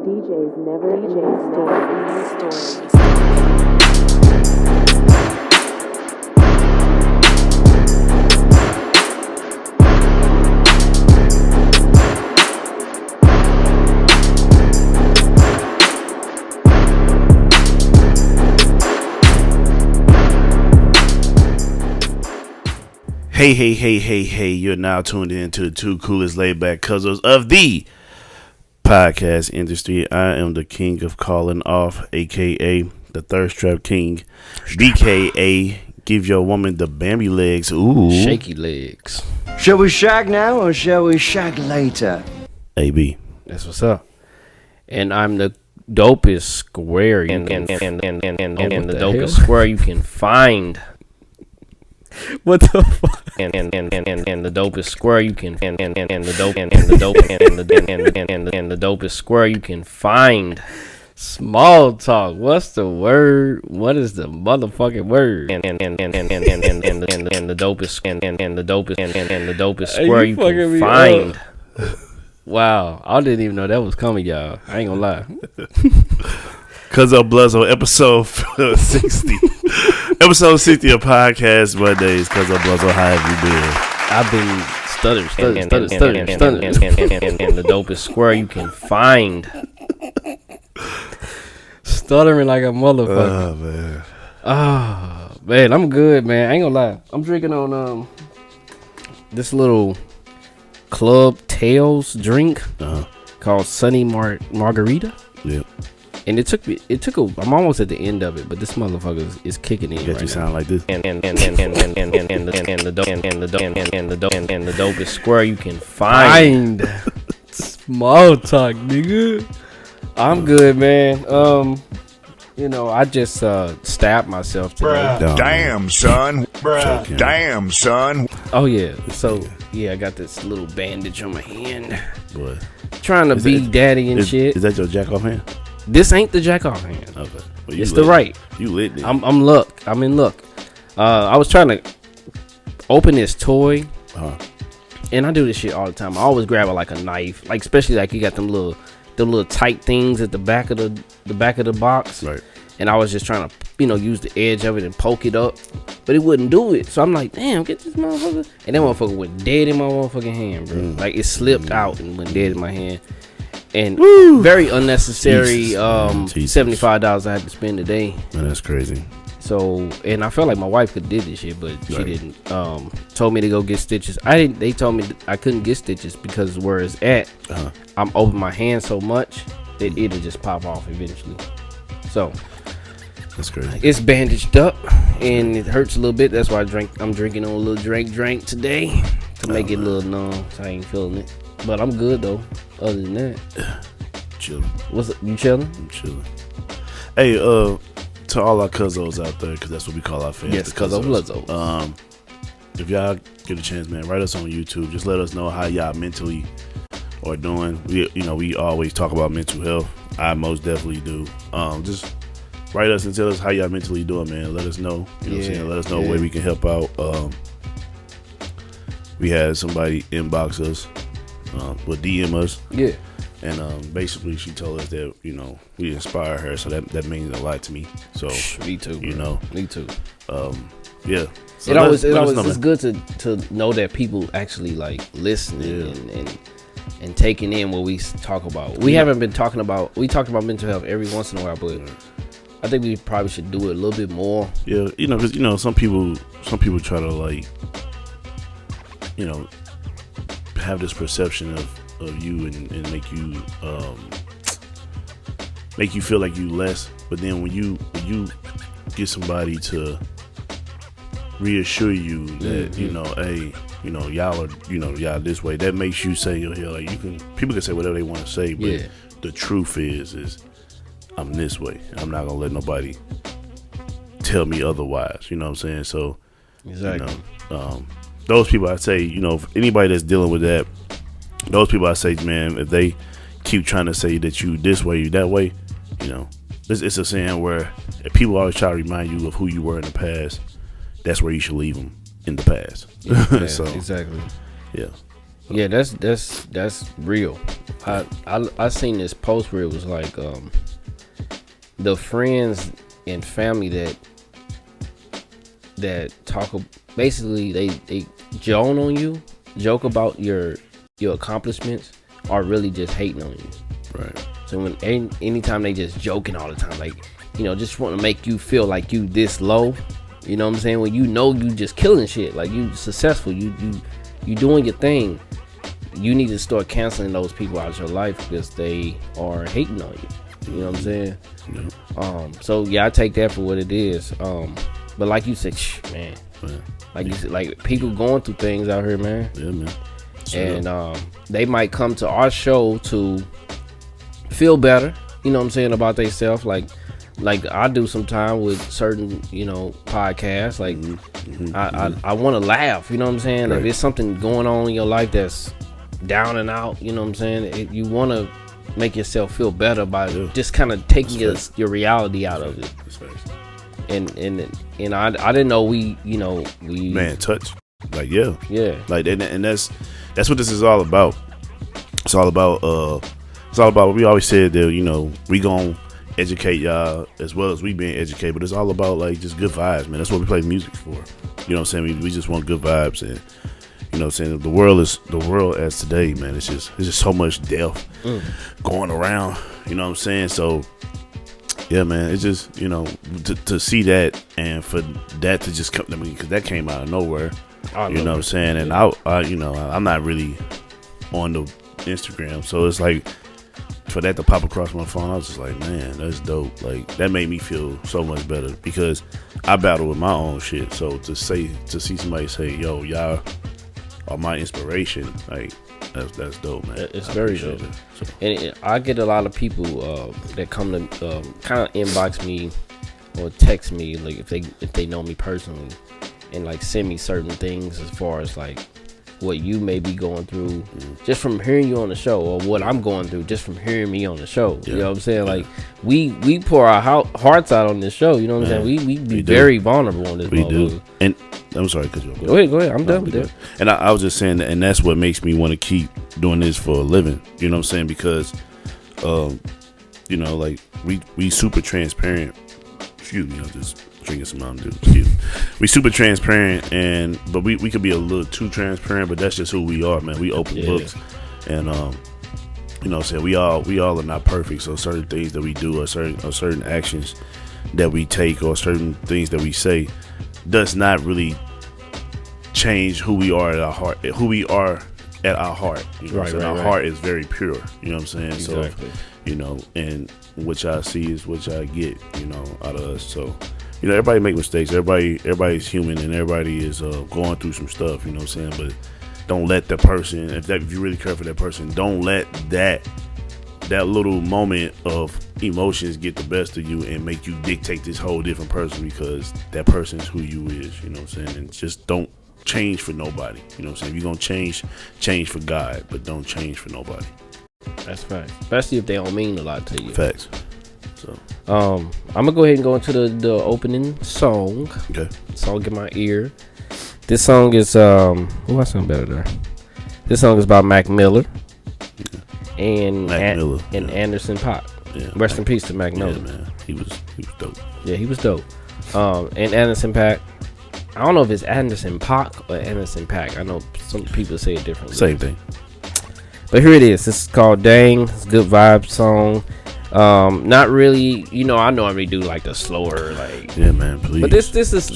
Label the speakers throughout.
Speaker 1: DJs never stories.
Speaker 2: Hey, you're now tuned in to the two coolest laid back cousins of the podcast industry. I am the king of calling off, aka the thirst trap king, BKA give your woman the Bambi legs. Ooh,
Speaker 3: shaky legs.
Speaker 4: Shall we shag now or shall we shag later?
Speaker 2: AB.
Speaker 3: That's what's up. And I'm the dopest square and the dopest square you can find.
Speaker 2: What the fuck?
Speaker 3: And the dopest square you can and the dopest square you can find. Smalltalk. What's the word? What is the motherfucking word? And the dopest square you can find. Wow, I didn't even know that was coming, y'all. I ain't gonna lie.
Speaker 2: Cuz of Bluzzo, episode 60. Episode 60 of Podcast Mondays. Cuz of Bluzzo, how have you been?
Speaker 3: I've been stuttering. And the dopest square you can find. Stuttering like a motherfucker. Oh, man, I'm good, man. I ain't gonna lie. I'm drinking on this little Club Tales drink called Sunny Margarita.
Speaker 2: Yep.
Speaker 3: And it took I'm almost at the end of it, but this motherfucker is kicking in.
Speaker 2: Got you sound like this.
Speaker 3: And the dopest square you can find. Small talk, nigga. I'm good, man. I just stabbed myself today.
Speaker 5: Damn, son. Damn, son.
Speaker 3: Oh yeah. So yeah, I got this little bandage on my hand.
Speaker 2: Boy.
Speaker 3: Trying to be daddy and shit.
Speaker 2: Is that your jack off hand?
Speaker 3: This ain't the jack off hand.
Speaker 2: Okay. Well,
Speaker 3: it's the right.
Speaker 2: You lit, nigga.
Speaker 3: I'm in luck. I was trying to open this toy, and I do this shit all the time. I always grab it like a knife, like especially like you got them little tight things at the back of the box.
Speaker 2: Right.
Speaker 3: And I was just trying to, use the edge of it and poke it up, but it wouldn't do it. So I'm like, damn, get this motherfucker. And that motherfucker went dead in my motherfucking hand, bro. Like it slipped out and went dead in my hand. And very unnecessary $75 I had to spend today.
Speaker 2: Man, that's crazy.
Speaker 3: So, and I felt like my wife could did this shit, but she didn't. Told me to go get stitches. They told me I couldn't get stitches because where it's at, I'm over my hand so much that it'll just pop off eventually. So
Speaker 2: that's crazy.
Speaker 3: It's bandaged up and it hurts a little bit. That's why I'm drinking on a little drink today to make it a little numb. So I ain't feeling it. But I'm good though. Other than that,
Speaker 2: chilling.
Speaker 3: What's up? You chilling?
Speaker 2: I'm chilling. Hey, to all our cuzzos out there, because that's what we call our fans.
Speaker 3: Yes, cuzzos.
Speaker 2: If y'all get a chance, man, write us on YouTube. Just let us know how y'all mentally are doing. We always talk about mental health. I most definitely do. Just write us and tell us how y'all mentally doing, man. Let us know. You know what I'm saying? Let us know where we can help out. We had somebody inbox us. Would DM us, and basically she told us that we inspire her, so that means a lot to me. So
Speaker 3: me too, me too.
Speaker 2: Yeah. So
Speaker 3: it's good to know that people actually like listening and taking in what we talk about. We haven't been talking about. We talked about mental health every once in a while, but I think we probably should do it a little bit more.
Speaker 2: Yeah, because some people try to like have this perception of you and make you feel like you less, but then when you get somebody to reassure you that hey, y'all are y'all this way, that makes you say, like people can say whatever they want to say, but the truth is I'm this way. I'm not gonna let nobody tell me otherwise. You know what I'm saying? So
Speaker 3: exactly.
Speaker 2: Those people, I say, if anybody that's dealing with that, those people, I say, man, if they keep trying to say that you this way, you that way, it's a saying where if people always try to remind you of who you were in the past, that's where you should leave them in the past.
Speaker 3: Yeah,
Speaker 2: so
Speaker 3: exactly.
Speaker 2: Yeah.
Speaker 3: Yeah, that's real. I seen this post where it was like the friends and family that talk basically they joke about your accomplishments are really just hating on you.
Speaker 2: Right.
Speaker 3: So when anytime they just joking all the time, like, you know, just want to make you feel like you this low, you know what I'm saying? When you know you just killing shit, like you successful, you doing your thing, you need to start canceling those people out of your life because they are hating on you. You know what I'm saying?
Speaker 2: Yeah.
Speaker 3: So yeah, I take that for what it is. But like you said, man, like you said, like people going through things out here, man.
Speaker 2: Yeah, man.
Speaker 3: And they might come to our show to feel better, you know what I'm saying, about themselves. Like I do sometime with certain, you know, podcasts. Like I want to laugh, you know what I'm saying.
Speaker 2: Right.
Speaker 3: If there's something going on in your life that's down and out, you know what I'm saying, you want to make yourself feel better by just kind of taking your reality out of it. And I didn't know we
Speaker 2: man, touch, like yeah, like and that's what this is all about. It's all about we always said that, you know, we gonna educate y'all as well as we being educated, but it's all about like just good vibes, man. That's what we play music for. You know what I'm saying? We just want good vibes, and you know what I'm saying, the world as today, man, it's just so much death going around, you know what I'm saying? So yeah, man, it's just, you know, to see that and for that to just come, I mean, because that came out of nowhere, you know what I'm saying? And I you know, I'm not really on the Instagram, so it's like for that to pop across my phone, I was just like, man, that's dope. Like that made me feel so much better because I battle with my own shit. So to see somebody say, yo, y'all are my inspiration, like that's dope, man.
Speaker 3: It's very dope. So. And I get a lot of people that come to kind of inbox me or text me, like if they know me personally, and like send me certain things as far as like what you may be going through just from hearing you on the show, or what I'm going through just from hearing me on the show. You know what I'm saying? Like we pour our hearts out on this show. You know what I'm saying? We be very vulnerable on this.
Speaker 2: We do. And I'm sorry, cause
Speaker 3: go ahead. I'm done with that.
Speaker 2: And I was just saying that, and that's what makes me want to keep doing this for a living. You know what I'm saying? Because, you know, like we super transparent. Excuse me, I'm just drinking some Mountain Dew. Excuse me. We super transparent, but we could be a little too transparent. But that's just who we are, man. We open books, and you know what I'm saying, we all are not perfect. So certain things that we do, or certain actions that we take, or certain things that we say, does not really change who we are at our heart. You know what I'm saying? Our heart is very pure. You know what I'm saying?
Speaker 3: Exactly.
Speaker 2: So, you know, and what y'all see is what y'all get, you know, out of us. So, you know, everybody make mistakes. Everybody's human, and everybody is going through some stuff. You know what I'm saying? But don't let the person, if you really care for that person, don't let that little moment of emotions get the best of you and make you dictate this whole different person, because that person is who you is. You know what I'm saying? And just don't change for nobody. You know what I'm saying? If you're gonna change for God, but don't change for nobody.
Speaker 3: That's facts. Especially if they don't mean a lot to you.
Speaker 2: Facts. So
Speaker 3: I'm gonna go ahead and go into the opening song.
Speaker 2: Okay.
Speaker 3: Song in my ear. This song is I sound better there. This song is about Mac Miller and Anderson .Paak.
Speaker 2: Yeah,
Speaker 3: Rest in peace to Mac Miller.
Speaker 2: Man. He was dope.
Speaker 3: Yeah, he was dope. And Anderson .Paak. I don't know if it's Anderson .Paak or Anderson .Paak. I know some people say it differently.
Speaker 2: Same thing.
Speaker 3: But here it is. This is called Dang. It's a good vibe song. Not really, you know, I normally do like the slower, like,
Speaker 2: yeah, man, please.
Speaker 3: But this is a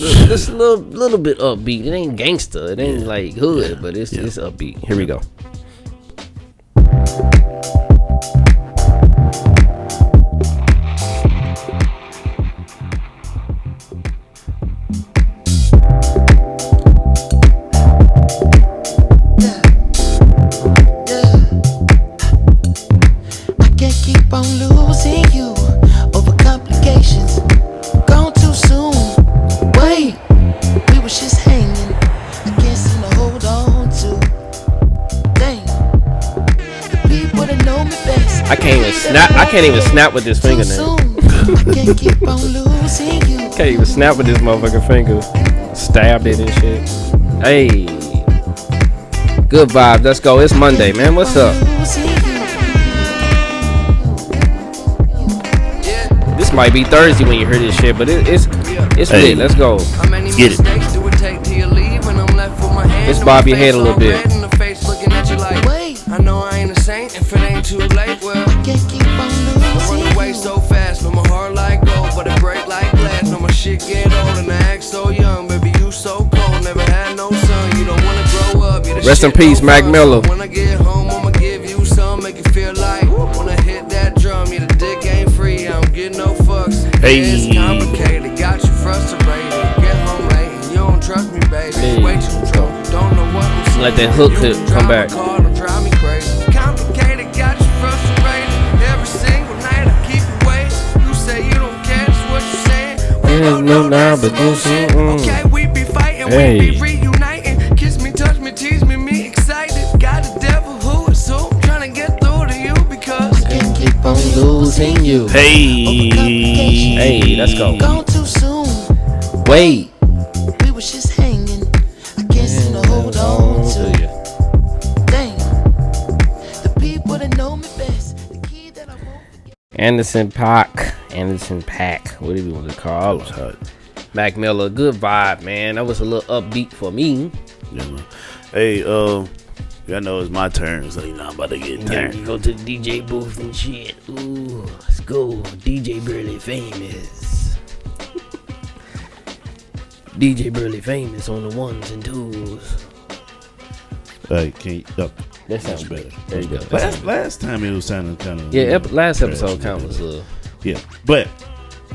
Speaker 3: little bit upbeat. It ain't gangster. It ain't like hood, but it's upbeat. Here we go. I can't even snap with this finger now. Can't even snap with this motherfucking finger. Stabbed it and shit. Hey. Good vibes. Let's go. It's Monday, man. What's up? This might be Thursday when you hear this shit, but it's
Speaker 2: Hey.
Speaker 3: lit. Let's go.
Speaker 2: Get it.
Speaker 3: Just bob your head a little bit.
Speaker 6: I know I ain't a saint if it ain't too late. Well, I can't keep on losing. I run away so fast, no my heart like gold, but it break like glass. No my shit get old and I act so young. Baby, you so cold, never had no son. You don't wanna grow up.
Speaker 3: Rest in peace, Mac Miller.
Speaker 6: When I get home, I'ma give you some, make it feel like when I hit that drum, yeah, the dick ain't free. I don't get no fucks.
Speaker 2: Hey.
Speaker 6: Yeah, it's complicated, got you frustrated. Get home late, and you don't trust me, baby.
Speaker 3: Hey.
Speaker 6: Way too drunk, don't know what I'm saying.
Speaker 3: Let that hook come back.
Speaker 6: Drive me crazy. Complicated, got you frustrated. Every single night I keep you waiting. You say you don't care, that's what you saying.
Speaker 3: No, but this
Speaker 6: Okay, we be fighting,
Speaker 3: Hey.
Speaker 6: we be reuniting. Kiss me, touch me, tease me, me excited. Got a devil who is who, trying to get through to you because I can't keep on
Speaker 3: losing you.
Speaker 2: Hey.
Speaker 3: Hey, let's go.
Speaker 6: Gone too soon.
Speaker 3: Wait.
Speaker 6: We was just hanging. I can't seem to hold on to you. Damn. The people that know me best. The key that I won't forget.
Speaker 3: Anderson Paak. What do you want to call
Speaker 2: That was
Speaker 3: him?
Speaker 2: hot.
Speaker 3: Mac Miller, good vibe, man. That was a little upbeat for me.
Speaker 2: Yeah, man. Hey, I know it's my turn, so you know I'm about to get turned.
Speaker 3: Go to the DJ booth and shit. Ooh, let's go. DJ Burley Famous. DJ Burley Famous on the ones and twos.
Speaker 2: Hey, can you,
Speaker 3: That sounds
Speaker 2: better.
Speaker 3: There you go.
Speaker 2: Last time it was sounding kind of
Speaker 3: Yeah, last episode count was
Speaker 2: yeah, but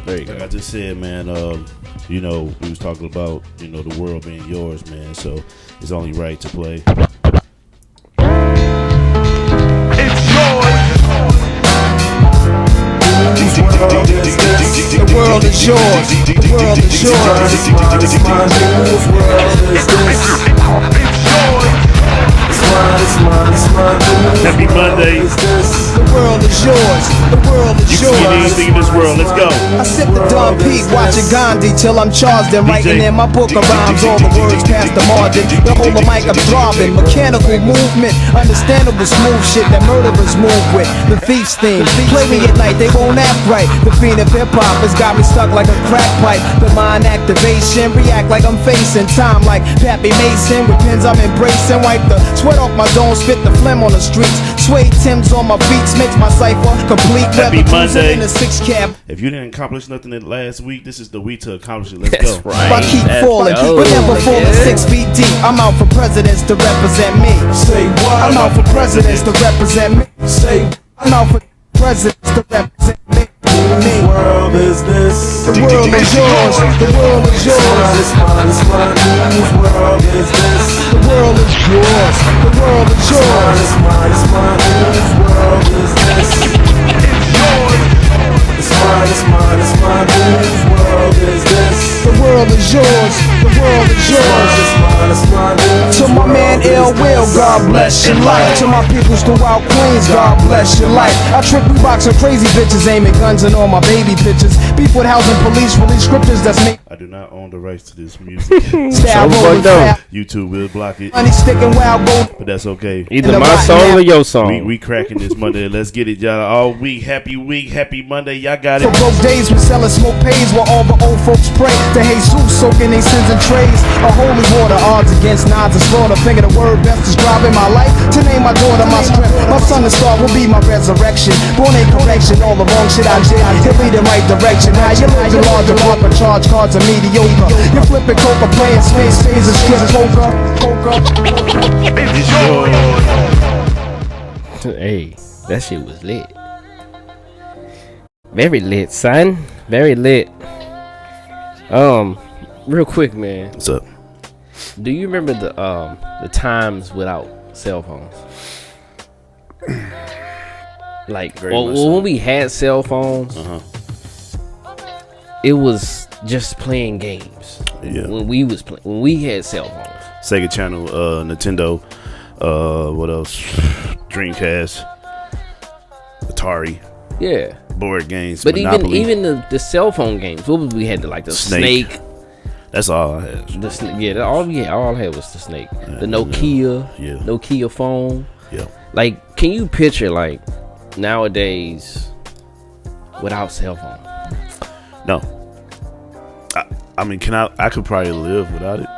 Speaker 3: there you
Speaker 2: like
Speaker 3: go.
Speaker 2: I just said, man, you know, we was talking about, you know, the world being yours, man, so it's only right to play.
Speaker 7: The world is yours. The world is
Speaker 2: Happy Monday.
Speaker 7: The world is yours. The world is
Speaker 2: You can get anything in this world. Let's go.
Speaker 7: I sip the Don Pete, watching Gandhi till I'm charged and writing in my book of rhymes. All the words past the margin. The whole of mic I'm throbbing. Mechanical movement, understandable smooth shit that murderers move with. The thief's theme. Play me at night, they won't act right. The fiend of hip hop has got me stuck like a crack pipe. The mind activation, react like I'm facing time like Pappy Mason. With pins I'm embracing. Wipe the sweat off my dome, spit the phlegm on the streets. Suede Timbs on my feet makes my cipher complete.
Speaker 2: Happy Monday.
Speaker 7: In a six cab.
Speaker 2: If you didn't accomplish nothing in last week, this is the week to accomplish it. Let's
Speaker 3: That's
Speaker 2: go.
Speaker 3: right.
Speaker 7: I keep
Speaker 3: That's
Speaker 7: falling,
Speaker 3: right.
Speaker 7: but never falling
Speaker 3: Yeah.
Speaker 7: 6 feet deep. I'm out for presidents to represent me. Say what? I'm out for presidents to represent me. Say I'm out for presidents to represent me. The world is this. The world is yours. The world is yours. It's mine, it's mine. Whose world is this? The world is yours. The world is yours. It's mine, it's mine. Whose world is this? It's yours. It's mine, it's mine, it's mine. Whose world is this? The world is yours. The world is yours. It's mine, it's mine. To my man Ill Will, God bless your life. To my peoples throughout Queens, God bless your life. I trip we boxing crazy bitches, aiming guns and all my baby pictures. Beef with housing police, release scriptures that's made.
Speaker 2: I do not own the rights to this music.
Speaker 7: Style rolling fast,
Speaker 2: YouTube will block it,
Speaker 7: money sticking wild gold.
Speaker 2: but that's okay.
Speaker 3: Either my song or your song.
Speaker 2: We cracking this Monday. Let's get it, y'all. All week, happy Monday. Y'all got
Speaker 7: For
Speaker 2: it.
Speaker 7: broke days, we selling smoke pays while all the old folks pray to Jesus, soaking their sins in trays. A holy water, odds against nods and slaughter. Finger the word best describing my life. To name my daughter my strength. My son and star will be my resurrection. Born in correction, all the wrong shit I did. He'll lead in right direction. Now you live the larger marker, charge cards are mediocre. You're flipping coca, playing space, phase and strip poker.
Speaker 2: It's yours.
Speaker 3: Hey, that shit was lit. Very lit, son. Very lit. Real quick, man.
Speaker 2: What's up?
Speaker 3: Do you remember the times without cell phones? Like,
Speaker 2: Very much so.
Speaker 3: when we had cell phones, it was just playing games.
Speaker 2: Yeah.
Speaker 3: When we had cell phones.
Speaker 2: Sega Channel, Nintendo, what else? Dreamcast, Atari,
Speaker 3: Yeah.
Speaker 2: board games,
Speaker 3: But
Speaker 2: Monopoly.
Speaker 3: even the cell phone games, what was we had the snake.
Speaker 2: That's all I had.
Speaker 3: All I had was the snake. The Nokia,
Speaker 2: Yeah.
Speaker 3: Nokia phone.
Speaker 2: Yeah.
Speaker 3: Like, can you picture like nowadays without cell phone?
Speaker 2: No. I mean, I could probably live without it,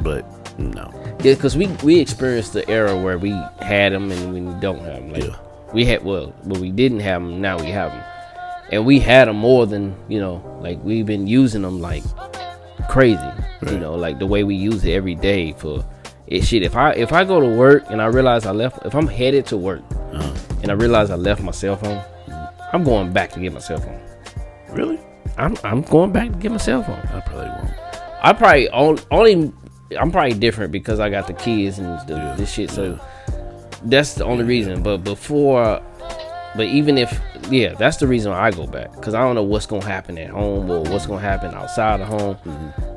Speaker 2: but no.
Speaker 3: Yeah, because we experienced the era where we had them and we don't have them. Like,
Speaker 2: Yeah.
Speaker 3: we had, but we didn't have them. Now we have them, and we had them more than, you know, like we've been using them like crazy.
Speaker 2: Right.
Speaker 3: You know, like the way we use it every day for it. Shit, if I go to work and I realize if I'm headed to work and I realize I left my cell phone, I'm going back to get my cell phone.
Speaker 2: Really?
Speaker 3: I'm going back to get my cell phone.
Speaker 2: I probably won't.
Speaker 3: I probably only I'm probably different because I got the kids and this shit. So that's the only reason. But even if, that's the reason why I go back, because I don't know what's gonna happen at home or what's gonna happen outside of home.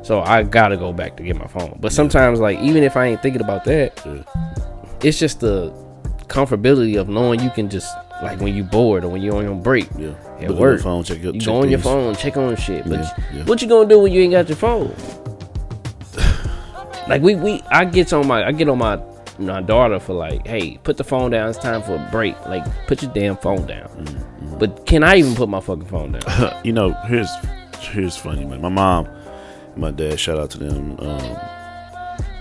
Speaker 3: So I gotta go back to get my phone. But sometimes, like, even if I ain't thinking about that, it's just the comfortability of knowing you can just, like, when you bored or when you're on your break at
Speaker 2: Look
Speaker 3: work,
Speaker 2: at your phone, check
Speaker 3: you go on your phone, check on shit. But
Speaker 2: Yeah.
Speaker 3: what you gonna do when you ain't got your phone? Like I get on my daughter for, like, hey, put the phone down, it's time for a break. Like, put your damn phone down. But can I even put my fucking phone down?
Speaker 2: You know, here's funny, man. My mom, my dad, shout out to them.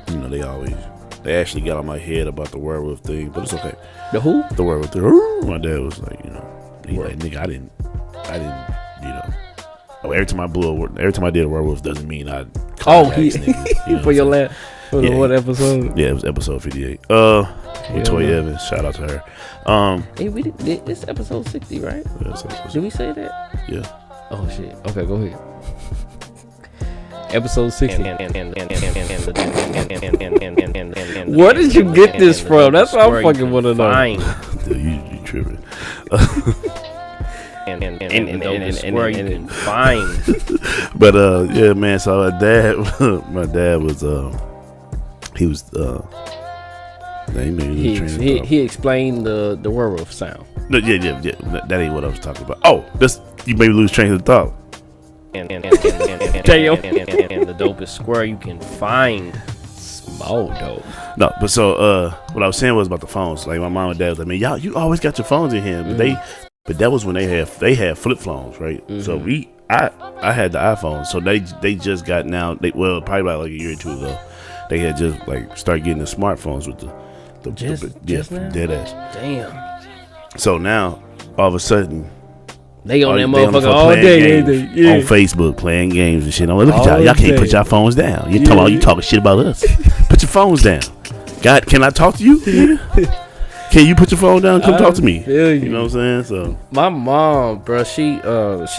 Speaker 2: You know, they actually got on my head about the werewolf thing, but it's okay.
Speaker 3: The who?
Speaker 2: The werewolf thing. My dad was like, you know, he's like, nigga, I didn't, you know. Every time I did a werewolf doesn't mean I. Niggas, you know
Speaker 3: for your
Speaker 2: what I'm
Speaker 3: last. What episode?
Speaker 2: Yeah, it was episode 58. With Toy Evans, shout out to her.
Speaker 3: Hey, we did this episode 60, right? Did we say that?
Speaker 2: Yeah.
Speaker 3: Oh shit. Okay, go ahead. Episode 60. Where did you get this from? That's what I fucking want to know.
Speaker 2: Dude, you tripping.
Speaker 3: And where you can find.
Speaker 2: But yeah, man. So my dad was
Speaker 3: he explained the werewolf sound.
Speaker 2: No, yeah. That ain't what I was talking about. Oh, you made me lose train of thought.
Speaker 3: And the dopest square you can find. Small dope.
Speaker 2: No, but so what I was saying was about the phones. Like, my mom and dad was like, man, you always got your phones in here, but that was when they had flip phones, right? So I had the iPhone, so they just got now. Probably about like a year or two ago, they had just like started getting the smartphones with the
Speaker 3: just now?
Speaker 2: dead ass.
Speaker 3: Damn.
Speaker 2: So now all of a sudden
Speaker 3: they on that
Speaker 2: they on the
Speaker 3: motherfucker
Speaker 2: phone
Speaker 3: all
Speaker 2: playing
Speaker 3: day.
Speaker 2: games on Facebook, playing games and shit. I'm like, look at y'all can't put y'all phones down. You talking shit about us. Put your phones down. God, can I talk to you? Can you put your phone down? Come talk to me. You know what I'm saying? So
Speaker 3: my mom, bro, she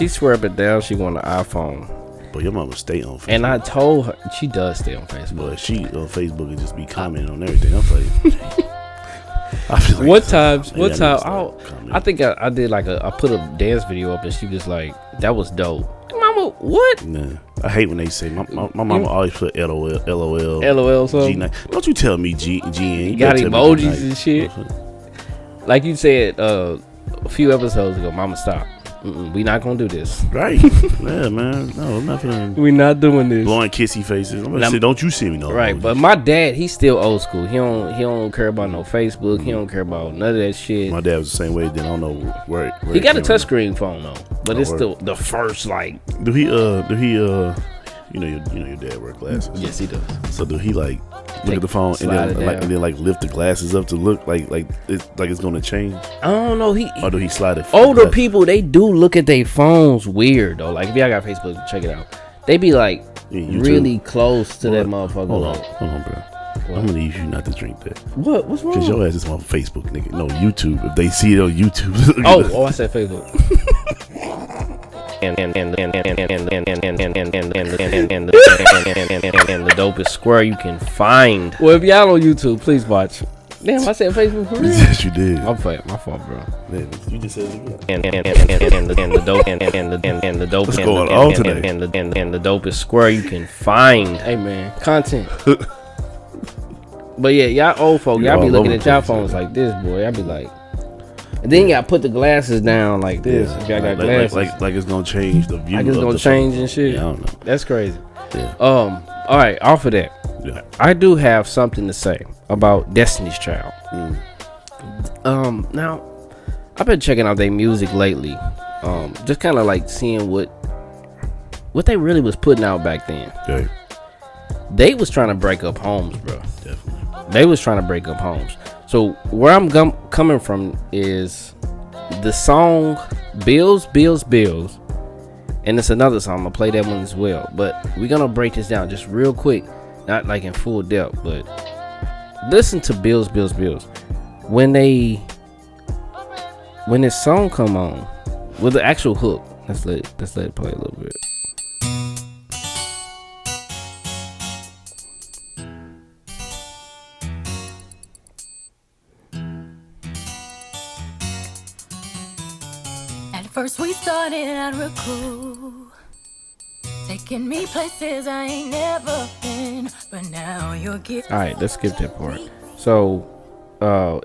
Speaker 3: swear up and down she want an iPhone.
Speaker 2: But your mama stay on Facebook.
Speaker 3: And I told her she does stay on Facebook.
Speaker 2: But she on Facebook and just be commenting on everything. I'm like, I feel like
Speaker 3: One time, I think I did like I put a dance video up and she was like, that was dope. Mama, what?
Speaker 2: Nah, I hate when they say my mama always put
Speaker 3: LOL something.
Speaker 2: G9. Don't you tell me GN.
Speaker 3: You got emojis and shit. Like you said a few episodes ago, mama, stop. We not gonna do this.
Speaker 2: Right. Yeah, man. No, I'm not gonna.
Speaker 3: We not doing this.
Speaker 2: Blowing kissy faces. I'm gonna say, don't you see me no more.
Speaker 3: Right, but my dad, he's still old school. He don't care about no Facebook. He don't care about none of that shit.
Speaker 2: My dad was the same way. Then I don't know where
Speaker 3: he got a touchscreen phone though, but it's still the first like.
Speaker 2: Do he you know your dad wear glasses.
Speaker 3: Yes, he does.
Speaker 2: So do he like look at the phone and then lift the glasses up to look like it's gonna change?
Speaker 3: I don't know.
Speaker 2: Or do he slide it?
Speaker 3: Older people, they do look at their phones weird though. Like if y'all got Facebook, check it out. They be like really close to that motherfucker.
Speaker 2: Hold on, bro. I'm gonna need you not to drink that.
Speaker 3: What's wrong?
Speaker 2: Because your ass is on Facebook, nigga. No, YouTube. If they see it on YouTube.
Speaker 3: I said Facebook. And the dopest square you can find. Well, if y'all on YouTube, please watch. Damn, I said Facebook for real.
Speaker 2: Yes, you did.
Speaker 3: My fault, bro.
Speaker 2: Man, you just said it again.
Speaker 3: And the dope.
Speaker 2: What's going on today?
Speaker 3: And the dopest square you can find. Hey man, content. But yeah, y'all old folk, y'all be looking at y'all phones like this, boy. Y'all be like. And then you gotta put the glasses down like this. If y'all got glasses,
Speaker 2: like it's gonna change the view.
Speaker 3: Like it's gonna change and shit.
Speaker 2: Yeah, I don't know.
Speaker 3: That's crazy.
Speaker 2: Yeah.
Speaker 3: All right. Off of that,
Speaker 2: yeah.
Speaker 3: I do have something to say about Destiny's Child. Now, I've been checking out their music lately. Just kind of like seeing what what they really was putting out back then.
Speaker 2: Okay.
Speaker 3: They was trying to break up homes, bro.
Speaker 2: Definitely.
Speaker 3: They was trying to break up homes. So where I'm coming from is the song Bills, Bills, Bills. And it's another song. I'm going to play that one as well. But we're going to break this down just real quick. Not like in full depth, but listen to Bills, Bills, Bills. When this song come on with the actual hook, let's let it play a little bit.
Speaker 8: At first we started out real cool, taking me places I ain't never been, but now you're getting.
Speaker 3: All right, let's skip that part. So,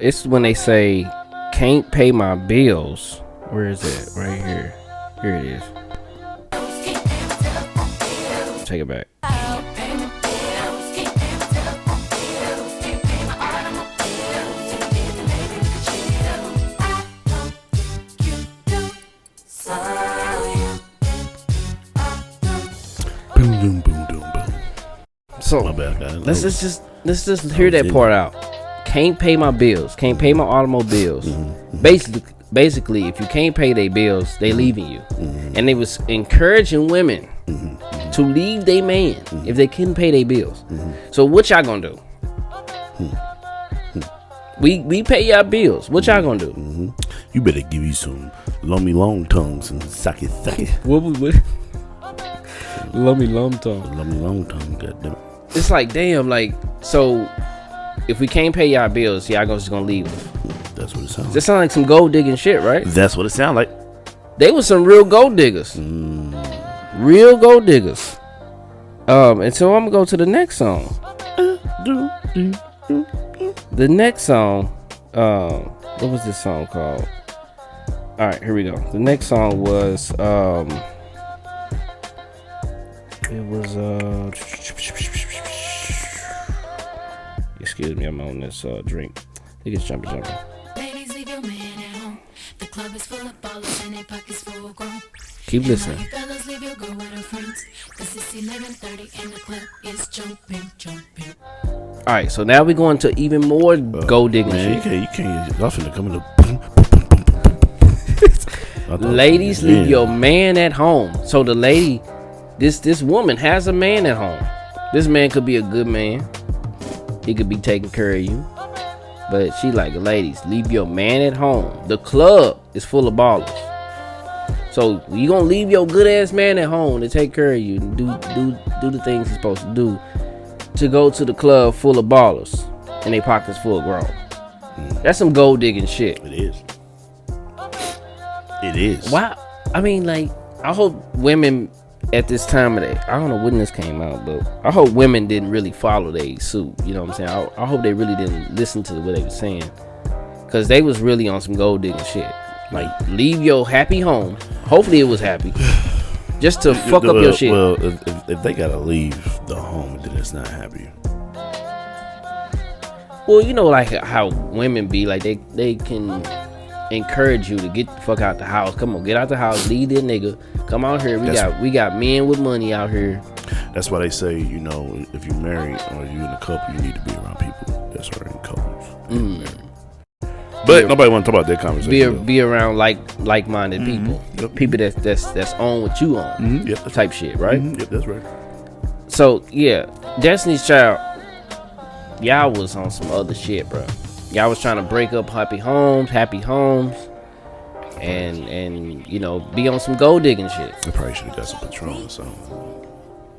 Speaker 3: it's when they say, "Can't pay my bills." Where is it? Right here. Here it is. Take it back.
Speaker 2: Boom, boom, boom, boom, boom.
Speaker 3: So
Speaker 2: My bad, guys.
Speaker 3: let's just hear that part out. Can't pay my bills. Can't pay my automobiles. Basically, if you can't pay their bills, they leaving you. And they was encouraging women to leave their man if they couldn't pay their bills. So what y'all gonna do? We pay y'all bills. What y'all gonna do?
Speaker 2: You better give you some long tongues and suck it.
Speaker 3: What? Love me long tongue.
Speaker 2: Long tongue, goddamn.
Speaker 3: It's like, damn, like, so if we can't pay y'all bills, y'all just gonna leave us.
Speaker 2: That's what it sounds
Speaker 3: That sound like some gold digging shit, right?
Speaker 2: That's what it sounds like.
Speaker 3: They was some real gold diggers. Real gold diggers. And so I'm gonna go to the next song. The next song, what was this song called? Alright, here we go. The next song was it was excuse me, I'm on this drink. I think it's jumping.
Speaker 8: Ladies, leave your man at home. The club is full of ballers and their pockets full grown.
Speaker 3: Keep listening.
Speaker 8: You fellas, leave your girl with her friends, 'cause it's 11:30 and the club is jumping.
Speaker 3: Alright, so now we're going to even more gold digging
Speaker 2: Man,
Speaker 3: shit.
Speaker 2: you can't. Y'all finna come in the.
Speaker 3: Ladies, leave your man at home. So the lady, this woman has a man at home. This man could be a good man. He could be taking care of you. But she like, ladies, leave your man at home. The club is full of ballers. So you gonna leave your good ass man at home to take care of you and do the things he's supposed to do, to go to the club full of ballers and they pockets full of grown. That's some gold digging shit.
Speaker 2: It is. It is.
Speaker 3: Wow. I mean, like, I hope women at this time of day, I don't know when this came out, but I hope women didn't really follow their suit. You know what I'm saying? I hope they really didn't listen to what they were saying, because they was really on some gold digging shit. Like, leave your happy home. Hopefully it was happy. Just to fuck up your shit.
Speaker 2: Well, if they gotta leave the home, then it's not happy.
Speaker 3: Well, you know, like how women be, like they can encourage you to get the fuck out the house. Come on, get out the house, leave that nigga. Come out here. We got men with money out here.
Speaker 2: That's why they say, you know, if you're married or you in a couple, you need to be around people that's are in couples. But nobody want to talk about that conversation.
Speaker 3: Be around like-minded people.
Speaker 2: Yep.
Speaker 3: People that's on what you on.
Speaker 2: Yep.
Speaker 3: Type shit, right?
Speaker 2: Yep, that's right.
Speaker 3: So yeah, Destiny's Child, y'all was on some other shit, bro. Y'all was trying to break up happy homes, and you know, be on some gold digging shit.
Speaker 2: I probably should have got some Patron or something.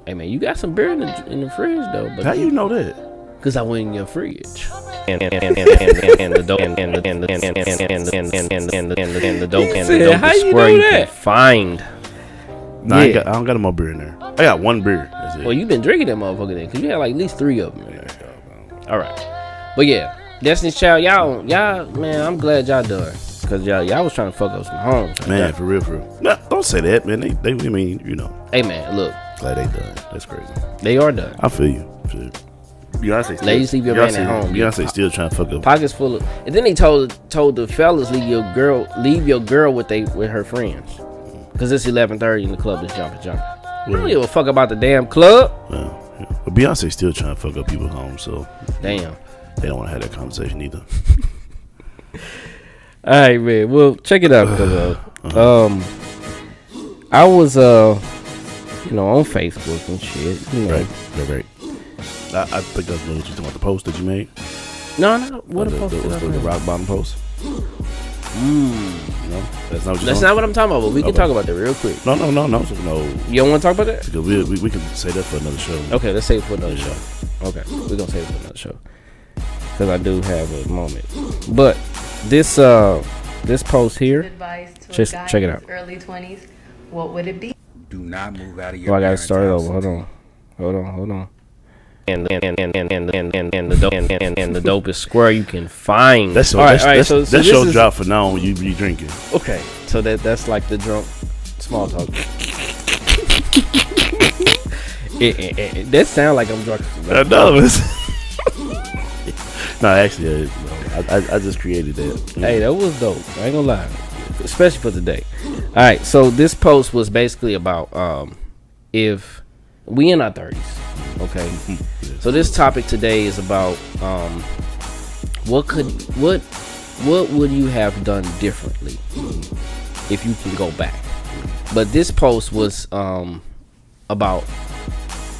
Speaker 3: Hey man, you got some beer in the fridge though. But
Speaker 2: How you know that?
Speaker 3: Cause I went in your fridge. And the dope square you can find.
Speaker 2: Nah, I don't got no beer in there. I got one beer. That's it.
Speaker 3: Well, you been drinking that motherfucker then, cause you had like at least 3 of them. All right, but yeah, Destiny's Child, y'all, man, I'm glad y'all done, cause y'all was trying to fuck up some homes.
Speaker 2: Man, for real. Nah, don't say that, man. They, I mean, you know.
Speaker 3: Hey man, look,
Speaker 2: Glad they done. That's crazy.
Speaker 3: they are done.
Speaker 2: I feel you. Shit. Beyonce still,
Speaker 3: Ladies, leave your man at home.
Speaker 2: Beyonce still trying to fuck up.
Speaker 3: Pockets full of, and then he told the fellas, leave your girl with her friends, cause it's 11:30 and the club is jumping. I don't give a fuck about the damn club.
Speaker 2: Yeah. But Beyonce still trying to fuck up people's homes, so
Speaker 3: Damn.
Speaker 2: they don't want to have that conversation either.
Speaker 3: All right, man. Well, check it out, I was on Facebook and shit. You know.
Speaker 2: Right. I think that's what you're talking about, the post that you made.
Speaker 3: No. What a post?
Speaker 2: The rock bottom post. No, that's not what
Speaker 3: That's not what I'm talking about. But we can talk about that real quick.
Speaker 2: No.
Speaker 3: You don't want to talk about that?
Speaker 2: Because we can say that for another show.
Speaker 3: Okay, let's save it for another show. Okay, we're gonna save it for another show because I do have a moment. But this post here,
Speaker 9: Advice to
Speaker 3: just
Speaker 9: a guy
Speaker 3: check it
Speaker 9: in
Speaker 3: out.
Speaker 9: his early 20s, what would it be?
Speaker 5: Do not move out of your
Speaker 3: Oh, I gotta
Speaker 5: parents'
Speaker 3: start it
Speaker 5: house.
Speaker 3: over. Hold on. And the dopest square you can find.
Speaker 2: That show drop for now when you be drinking.
Speaker 3: Okay, so that's like the drunk small talk. That sound like I'm drunk.
Speaker 2: I know. No, actually, I just created that.
Speaker 3: Hey, that was dope. I ain't gonna lie, especially for today. All right, so this post was basically about if we in our 30s. Okay, so this topic today is about what would you have done differently if you can go back. But this post was about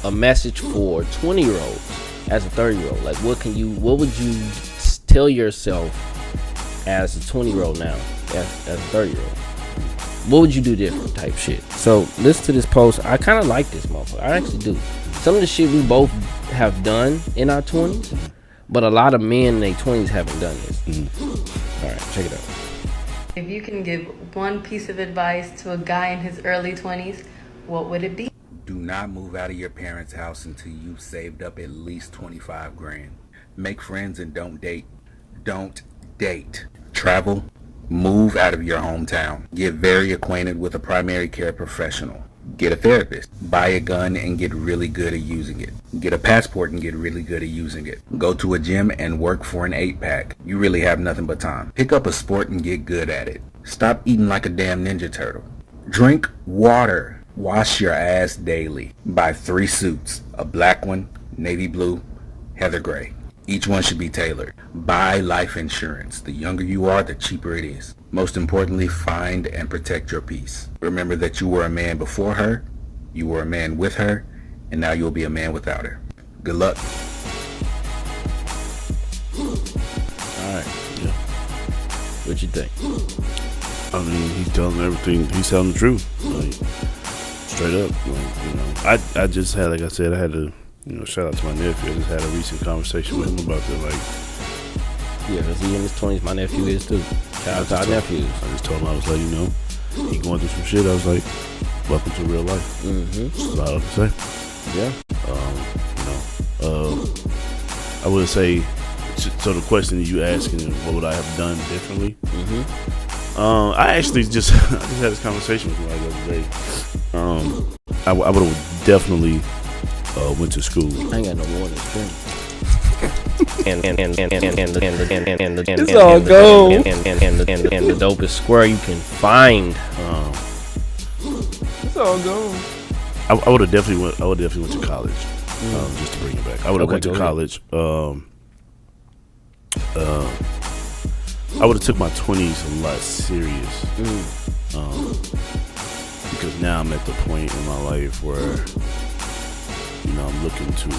Speaker 3: a message for 20-year-olds as a 30-year-old. Like, what would you tell yourself as a 20-year-old now, as a 30-year-old? What would you do different type shit? So listen to this post. I kind of like this motherfucker. I actually do. Some of the shit we both have done in our 20s, but a lot of men in their 20s haven't done this. All right, check it out.
Speaker 9: If you can give one piece of advice to a guy in his early 20s, what would it be?
Speaker 5: Do not move out of your parents' house until you've saved up at least 25 grand. Make friends and don't date. Don't date. Travel. Move out of your hometown. Get very acquainted with a primary care professional. Get a therapist. Buy a gun and get really good at using it. Get a passport and get really good at using it. Go to a gym and work for an 8-pack. You really have nothing but time. Pick up a sport and get good at it. Stop eating like a damn Ninja Turtle. Drink water. Wash your ass daily. Buy 3 suits. A black one, navy blue, heather gray. Each one should be tailored. Buy life insurance. The younger you are, the cheaper it is. Most importantly, find and protect your peace. Remember that you were a man before her, you were a man with her, and now you'll be a man without her. Good luck.
Speaker 3: All right.
Speaker 2: Yeah.
Speaker 3: What you think?
Speaker 2: I mean, he's telling everything. He's telling the truth. Like, straight up. Like, I just had, like I said, I had to, shout out to my nephew. I just had a recent conversation with him about that. Like,
Speaker 3: yeah, because he in his 20s. My nephew is too. Shout out to our nephews.
Speaker 2: I just told him, I was like, he going through some shit. I was like, welcome to real life. That's all I have to say.
Speaker 3: Yeah.
Speaker 2: I would say, so the question that you asking, what would I have done differently? I actually just had this conversation with him like the other day. I would have definitely went to school.
Speaker 3: I ain't got no more than string.
Speaker 2: It's
Speaker 3: all gold. And the dopest square you can find. It's all gold.
Speaker 2: I would have definitely went to college. Just to bring it back, I would have went to college. I would have took my 20s a lot serious. Because now I'm at the point in my life where I'm looking to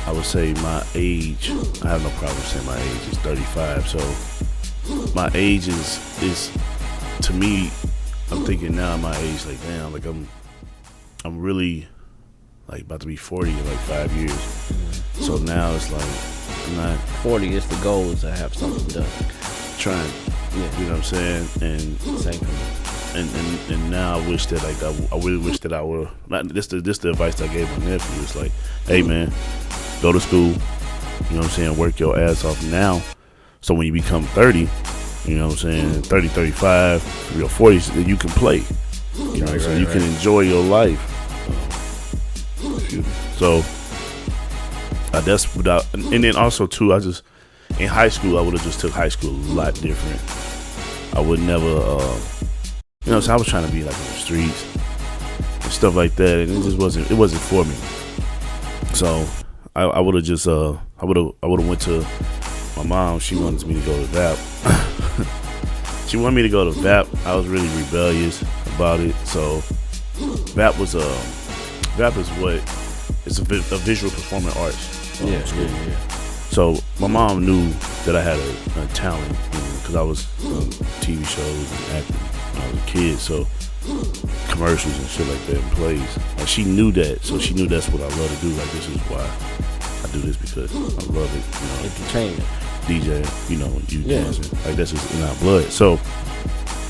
Speaker 2: I would say my age, I have no problem saying my age is 35, so my age is to me, I'm thinking now at my age, like, damn, like I'm really like about to be 40 in like 5 years. So now it's like I'm not
Speaker 3: 40 is the goal, is to have something done.
Speaker 2: trying, you know what I'm saying? And
Speaker 3: Same for me.
Speaker 2: And now I wish that I really wish that I would. This the advice I gave my nephew. It's like, hey man, go to school. You know what I'm saying? Work your ass off now. So when you become 30, you know what I'm saying? 30, 35, your 40s, you can play. You know, so you can enjoy your life. So that's without. And then also too, in high school I would have just took high school a lot different. I would never. You know, so I was trying to be like in the streets and stuff like that, and it just wasn't for me. So I would have just I would have went to my mom. She wanted me to go to VAP. She wanted me to go to VAP. I was really rebellious about it. So VAP is what it's a visual performing arts school. Yeah. So my mom knew that I had a talent because I was on TV shows and acting when I was a kid. So commercials and shit like that and plays. Like she knew that, so she knew that's what I love to do. Like this is why I do this because I love it. You know,
Speaker 3: entertainment,
Speaker 2: DJ. You know, you dancing. Like that's just in our blood. So,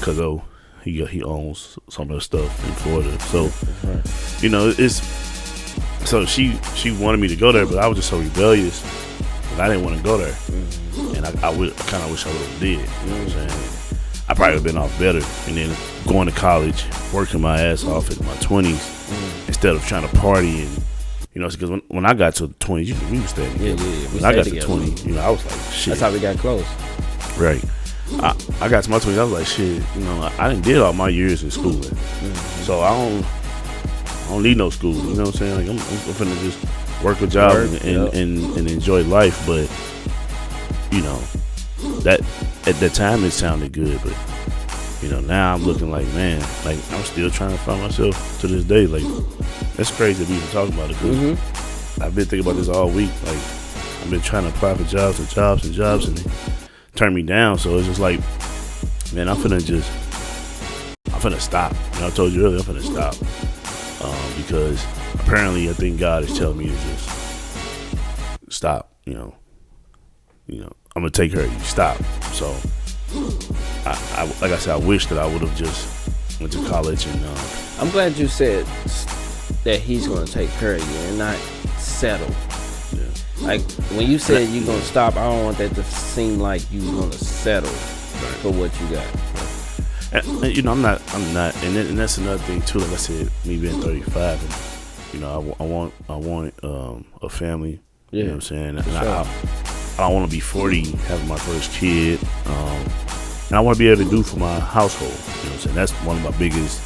Speaker 2: cause he owns some of the stuff in Florida. So, you know, it's so she wanted me to go there, but I was just so rebellious that I didn't want to go there, and I kind of wish I would have did. You know what I'm saying? I probably would have been off better, and then going to college, working my ass off in my 20s instead of trying to party and, you know, because when I got to the 20s, we were staying together. When I got to 20, you know, I was like, shit.
Speaker 3: That's how we got close.
Speaker 2: Right. I got to my 20s, I was like, shit, you know, I done did all my years in schooling, so I don't need no school. You know what I'm saying? Like I'm finna just work a job and enjoy life, but you know, that at that time it sounded good, but you know, now I'm looking like, man, like I'm still trying to find myself to this day. Like that's crazy to be even talking about it, because I've been thinking about this all week. Like I've been trying to apply for jobs and they turn me down. So it's just like, man, I'm finna stop. You know, I told you earlier, I'm finna stop because apparently I think God is telling me to just stop. You know, I'm gonna take her. You stop. So, I like I said, I wish that I would have just went to college and.
Speaker 3: I'm glad you said that he's gonna take care of you and not settle.
Speaker 2: Yeah.
Speaker 3: Like when you said you're gonna stop, I don't want that to seem like you're gonna settle for what you got.
Speaker 2: And, you know, I'm not, and that's another thing too. Like I said, me being 35, and, you know, I want a family.
Speaker 3: Yeah.
Speaker 2: You know what I'm saying? And I don't want to be 40 having my first kid. And I want to be able to do for my household. You know what I'm saying? That's one of my biggest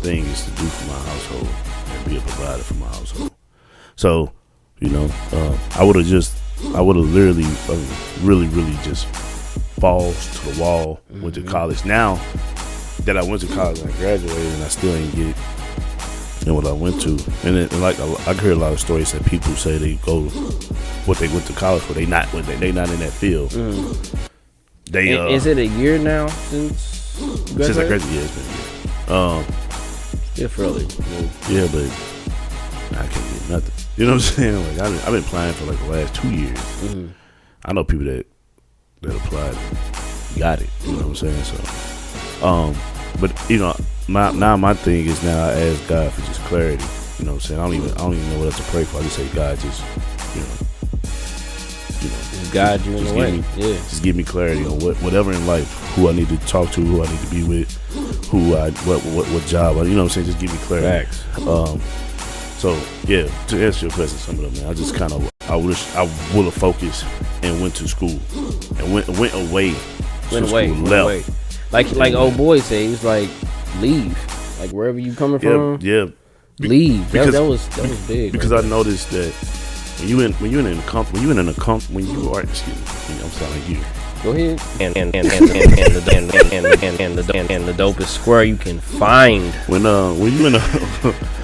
Speaker 2: things to do for my household and be a provider for my household. So, you know, I would have literally, really just balls to the wall, went to college. Now that I went to college and I graduated and I still ain't get what I went to. And like I heard a lot of stories that people say they go what they went to college for, they not in that field. They
Speaker 3: is it a year now since
Speaker 2: I graduated? Yeah, it's been a year.
Speaker 3: Still fairly new.
Speaker 2: Yeah, but I can't get nothing. You know what I'm saying? Like I've been applying for like the last 2 years. I know people that applied and got it. You know what I'm saying? So, but you know, my thing is now I ask God for just clarity. You know what I'm saying? I don't even know what else to pray for. I just say, God, just
Speaker 3: just guide you in the way.
Speaker 2: Just give me clarity on whatever in life, who I need to talk to, who I need to be with, what job. You know what I'm saying? Just give me clarity.
Speaker 3: Facts.
Speaker 2: So yeah, to answer your question, some of them, man, I just kind of I would have focused and went to school and went away.
Speaker 3: Went away. Like old boy said, he was like, leave. Like wherever you coming from.
Speaker 2: Yeah.
Speaker 3: Leave. That was big.
Speaker 2: Because I noticed that when you are excuse me, I'm sounding like you.
Speaker 3: Go ahead. And the dopest square you can find.
Speaker 2: When you in a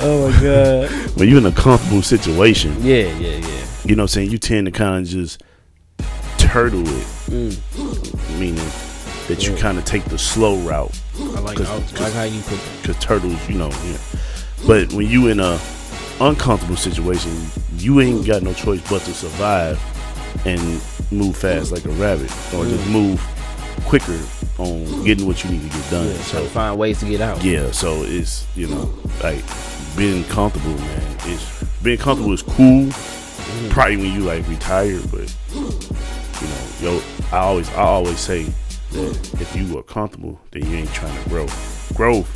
Speaker 3: oh my god.
Speaker 2: When you in a comfortable situation.
Speaker 3: Yeah.
Speaker 2: You know what I'm saying? You tend to kind of just turtle it. Meaning that you kind of take the slow route.
Speaker 3: I like how you put that.
Speaker 2: Because turtles, you know, yeah. But when you in a uncomfortable situation, you ain't got no choice but to survive and move fast like a rabbit, or just move quicker on getting what you need to get done.
Speaker 3: Yeah, so find ways to get out.
Speaker 2: Yeah, so it's, you know, like being comfortable, man. Being comfortable is cool. Probably when you like retired, but you know, I always say that if you are comfortable, then you ain't trying to grow. Growth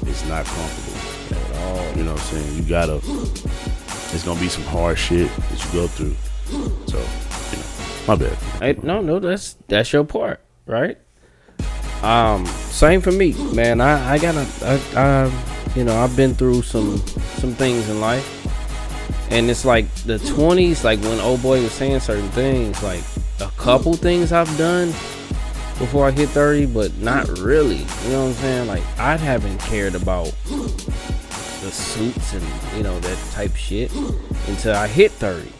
Speaker 2: is not comfortable at all. You know what I'm saying? It's gonna be some hard shit that you go through. So, you know, my bad.
Speaker 3: No, that's your part, right? Same for me, man. I I've been through some things in life, and it's like the 20s, like when old boy was saying certain things, like a couple things I've done before I hit 30, but not really. You know what I'm saying? Like I haven't cared about the suits and that type shit until I hit 30.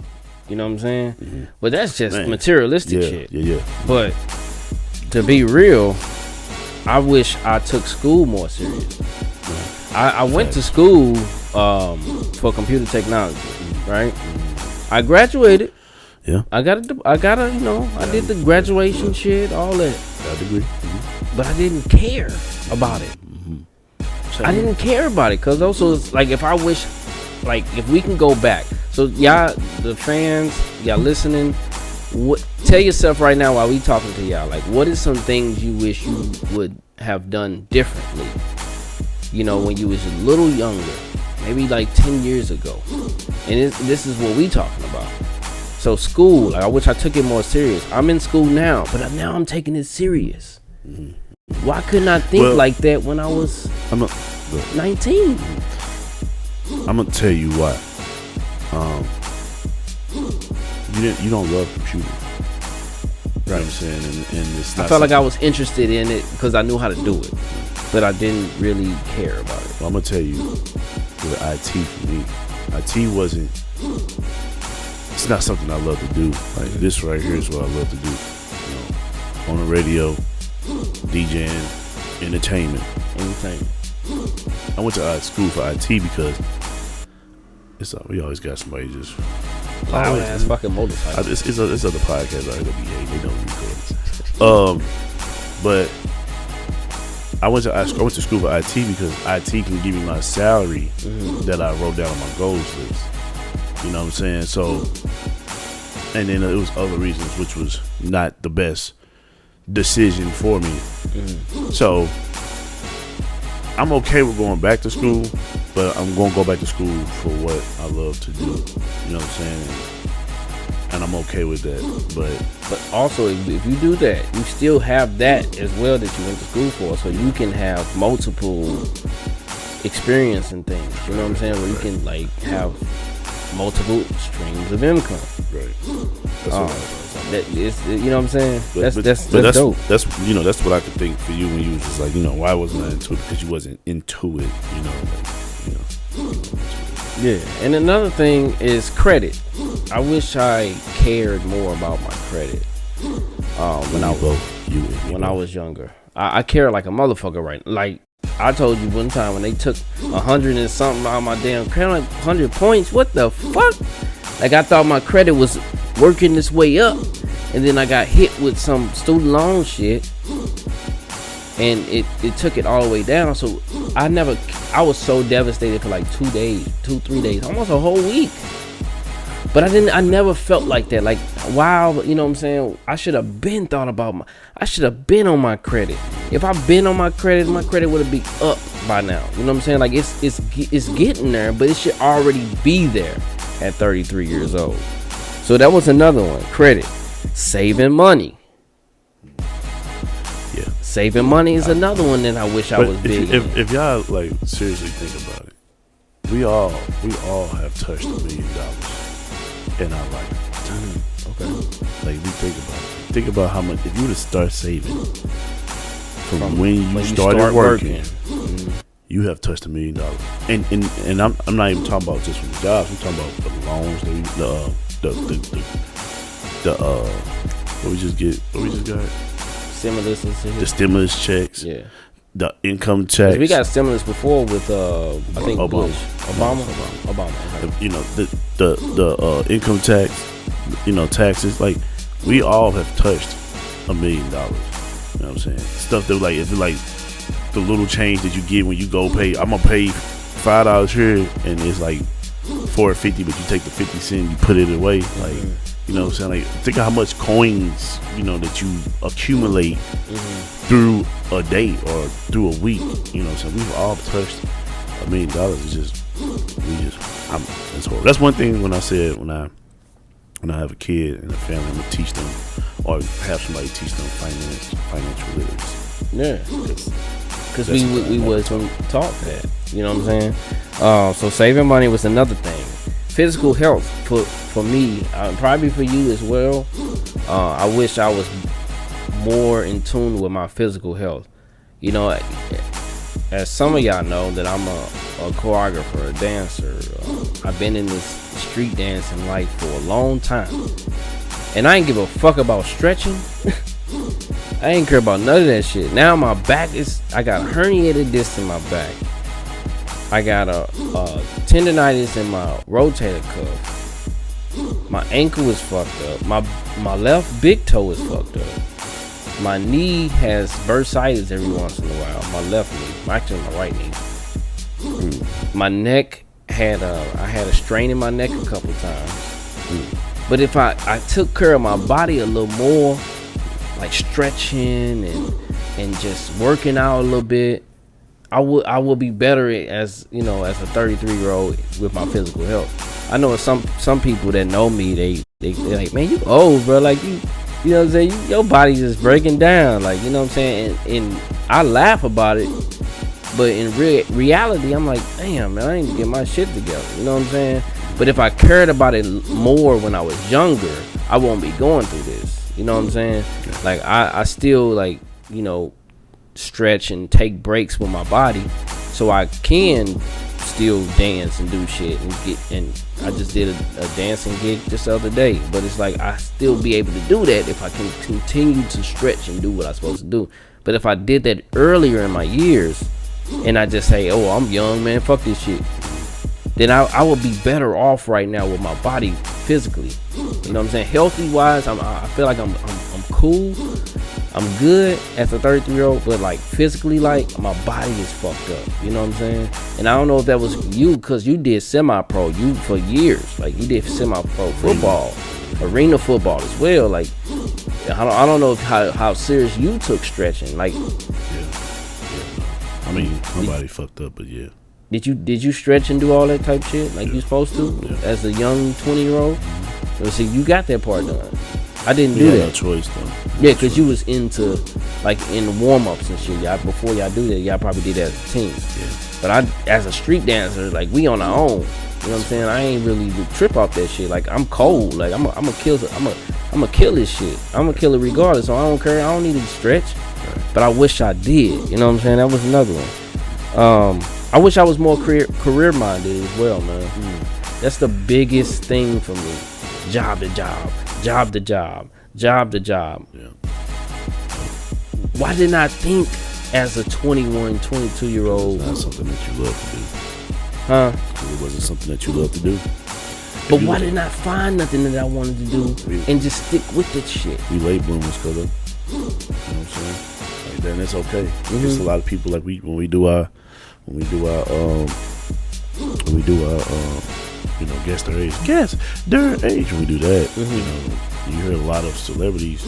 Speaker 3: You know what I'm saying? Mm-hmm. But that's just materialistic shit. Yeah. But to be real, I wish I took school more serious. I went to school for computer technology, right? I graduated.
Speaker 2: Yeah.
Speaker 3: I did the graduation shit, all that.
Speaker 2: Got a degree. Mm-hmm.
Speaker 3: But I didn't care about it. Mm-hmm. I didn't care about it because also it's like if we can go back. So y'all, the fans, y'all listening, tell yourself right now while we talking to y'all, like what is some things you wish you would have done differently? When you was a little younger, maybe like 10 years ago. And this is what we talking about. So school, like I wish I took it more serious. I'm in school now, but now I'm taking it serious. Mm-hmm. Why couldn't I think like that when I was 19?
Speaker 2: I'm gonna tell you why. You don't love computers. Right. You know what I'm saying? And it's not
Speaker 3: I felt like I was interested in it because I knew how to do it, but I didn't really care about it.
Speaker 2: Well, I'm gonna tell you, with IT for me, IT wasn't. It's not something I love to do. Like this right here is what I love to do. On the radio, DJing, entertainment. I went to school for IT because we always got somebody just
Speaker 3: loud ass fucking motorcycle.
Speaker 2: It's other podcasts out here. They don't record. But I went to school for IT because IT can give me my salary that I wrote down on my goals list. You know what I'm saying? So, and then it was other reasons, which was not the best decision for me. So, I'm okay with going back to school, but I'm going to go back to school for what I love to do. You know what I'm saying? And I'm okay with that. But
Speaker 3: also, if you do that, you still have that as well that you went to school for, so you can have multiple experience and things. You know what I'm saying? Where you can like have multiple streams of income.
Speaker 2: Right.
Speaker 3: You know what I'm saying? That's dope.
Speaker 2: That's that's what I could think for you when you was just like, why wasn't I into it? Because you wasn't into it,
Speaker 3: Yeah, and another thing is credit. I wish I cared more about my credit. When I was younger, I care like a motherfucker, right? Like I told you one time when they took 100 and something out of my damn credit, like 100 points. What the fuck? Like I thought my credit was working its way up, and then I got hit with some student loan shit, and it took it all the way down. So I was so devastated for like 3 days, almost a whole week. But I never felt like that. Like, wow, you know what I'm saying? I should have been I should have been on my credit. If I've been on my credit would have been up by now. You know what I'm saying? Like, it's getting there, but it should already be there at 33 years old. So that was another one. Credit. Saving money.
Speaker 2: Yeah.
Speaker 3: Saving money is another one that I wish I was big in.
Speaker 2: If y'all, like, seriously think about it, we all have touched $1 million in our life.
Speaker 3: Okay.
Speaker 2: Like, we think about it. Think about how much, if you were to start saving from when you started working, you have touched $1 million. And I'm not even talking about just from the jobs. I'm talking about the loans, what we just got?
Speaker 3: Stimulus and shit.
Speaker 2: The stimulus checks.
Speaker 3: Yeah.
Speaker 2: The income checks.
Speaker 3: We got stimulus before with I think
Speaker 2: Obama.
Speaker 3: Bush. Obama.
Speaker 2: You know, the income tax, taxes, like we all have touched $1 million. You know what I'm saying? Stuff that like if it's like the little change that you get when you go pay, I'm gonna pay $5 here and it's like $4.50, but you take the 50 cents, you put it away. Like, you know what I'm saying? Like, think of how much coins, that you accumulate through a day or through a week. You know what I'm saying? We've all touched $1 million. It's just, that's horrible. That's one thing when I when I have a kid and a family, I'm gonna teach them, or have somebody teach them financial literacy.
Speaker 3: Yeah, because we wasn't taught that. You know what I'm saying? So saving money was another thing. Physical health for me, probably for you as well. I wish I was more in tune with my physical health. You know, as some of y'all know, that I'm a choreographer, a dancer. I've been in this street dancing life for a long time, and I ain't give a fuck about stretching. I ain't care about none of that shit. Now my back I got a herniated disc in my back. I got a tendonitis in my rotator cuff. My ankle is fucked up. My left big toe is fucked up. My knee has bursitis every once in a while. My left knee, actually my right knee. My neck I had a strain in my neck a couple times. But if I took care of my body a little more, like stretching and just working out a little bit, I would be better as a 33-year-old with my physical health. I know some people that know me, they like, man, you old, bro. Like you know what I'm saying? Your body just breaking down. Like, you know what I'm saying? And I laugh about it, but in reality, I'm like, damn, man, I need to get my shit together. You know what I'm saying? But if I cared about it more when I was younger, I won't be going through this. You know what I'm saying? Like I still like, stretch and take breaks with my body so I can still dance and do shit and I just did a dancing gig just the other day, but it's like I still be able to do that if I can continue to stretch and do what I'm supposed to do. But if I did that earlier in my years and I just say, oh, I'm young, man, fuck this shit, then I would be better off right now with my body physically. You know what I'm saying? Healthy wise, I feel like I'm cool. I'm good as a 33-year-old, but like physically, like my body is fucked up. You know what I'm saying? And I don't know if that was you, because you did semi-pro for years. Like you did semi-pro football, arena football as well. Like I don't know how serious you took stretching. Like,
Speaker 2: I mean, my body fucked up, but yeah.
Speaker 3: Did you stretch and do all that type shit like you supposed to as a young 20-year-old? See, you got that part done. I didn't do that.
Speaker 2: No choice though.
Speaker 3: Yeah, because you was into like in warm-ups and shit. Y'all, before y'all do that, y'all probably did that as a team.
Speaker 2: Yeah.
Speaker 3: But I, as a street dancer, like we on our own. You know what I'm saying? I ain't really trip off that shit. Like I'm cold. Like I'm gonna kill this shit. I'm gonna kill it regardless. So I don't care. I don't need to stretch. Right. But I wish I did. You know what I'm saying? That was another one. I wish I was more career minded as well, man. That's the biggest thing for me. Job to job, job to job, job to job.
Speaker 2: Yeah.
Speaker 3: Why didn't I think as a 21, 22-year-old?
Speaker 2: It's not something that you love to do.
Speaker 3: Huh?
Speaker 2: It wasn't something that you love to do.
Speaker 3: But why didn't I find nothing that I wanted to do and just stick with that shit?
Speaker 2: We late bloomers, cuz of, you know what I'm saying? Like, then it's okay. There's a lot of people like when we do our guess their age. Guess their age. When we do that, you hear a lot of celebrities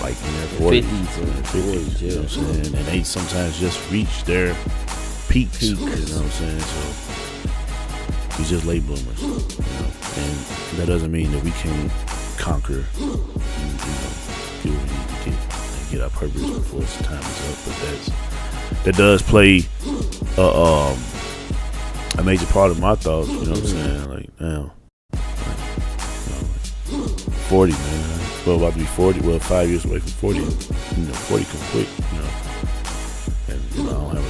Speaker 2: like in their
Speaker 3: 50s,
Speaker 2: 50s, you know what I'm saying? And they sometimes just reach their peaks. You know what I'm saying? So we just late bloomers, and that doesn't mean that we can't conquer, get what we need to get and get our purpose before the time is up. But that does play a major part of my thoughts. You know what I'm saying? Like, damn, 40, man. Well, about to be 40. Well, 5 years away from 40. 40 come quick. And I don't have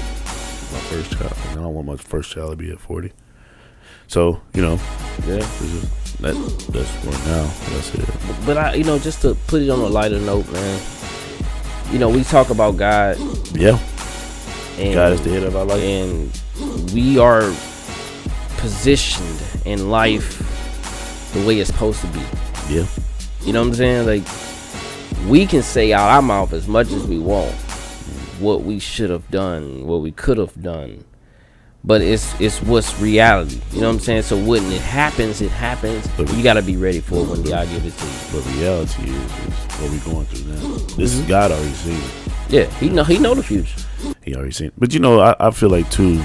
Speaker 2: my first child. I don't want my first child to be at 40. So, that's for now. That's it.
Speaker 3: But I, just to put it on a lighter note, man. We talk about God.
Speaker 2: Yeah.
Speaker 3: And
Speaker 2: God is the head of our life.
Speaker 3: And we are positioned in life the way it's supposed to be.
Speaker 2: Yeah.
Speaker 3: You know what I'm saying? Like, we can say out our mouth as much as we want what we should have done, what we could have done. But it's what's reality. You know what I'm saying? So when it happens, but you got to be ready for it when God gives it to you.
Speaker 2: But reality is what we're going through now. This is God already seen it.
Speaker 3: Yeah, he know the future.
Speaker 2: He already seen it. But I feel like too,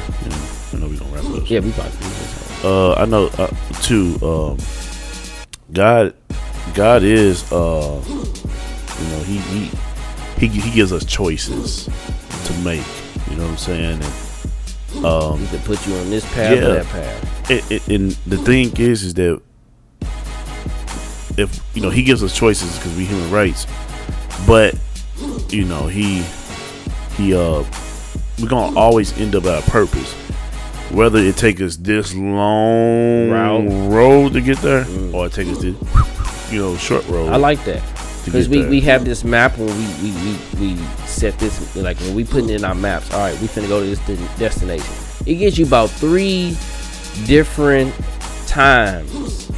Speaker 2: I know we gonna wrap it up.
Speaker 3: Yeah, we about to do this.
Speaker 2: I know too, God is you know, he gives us choices to make. You know what I'm saying? And
Speaker 3: he can put you on this path or that path.
Speaker 2: And the thing is that if you know, he gives us choices because we human rights, but you know, we're gonna always end up at a purpose, whether it take us this long road to get there or it take us this short road.
Speaker 3: I like that because we have this map when we set this, like when we put it in our maps. All right, we finna go to this destination. It gives you about 3 different times.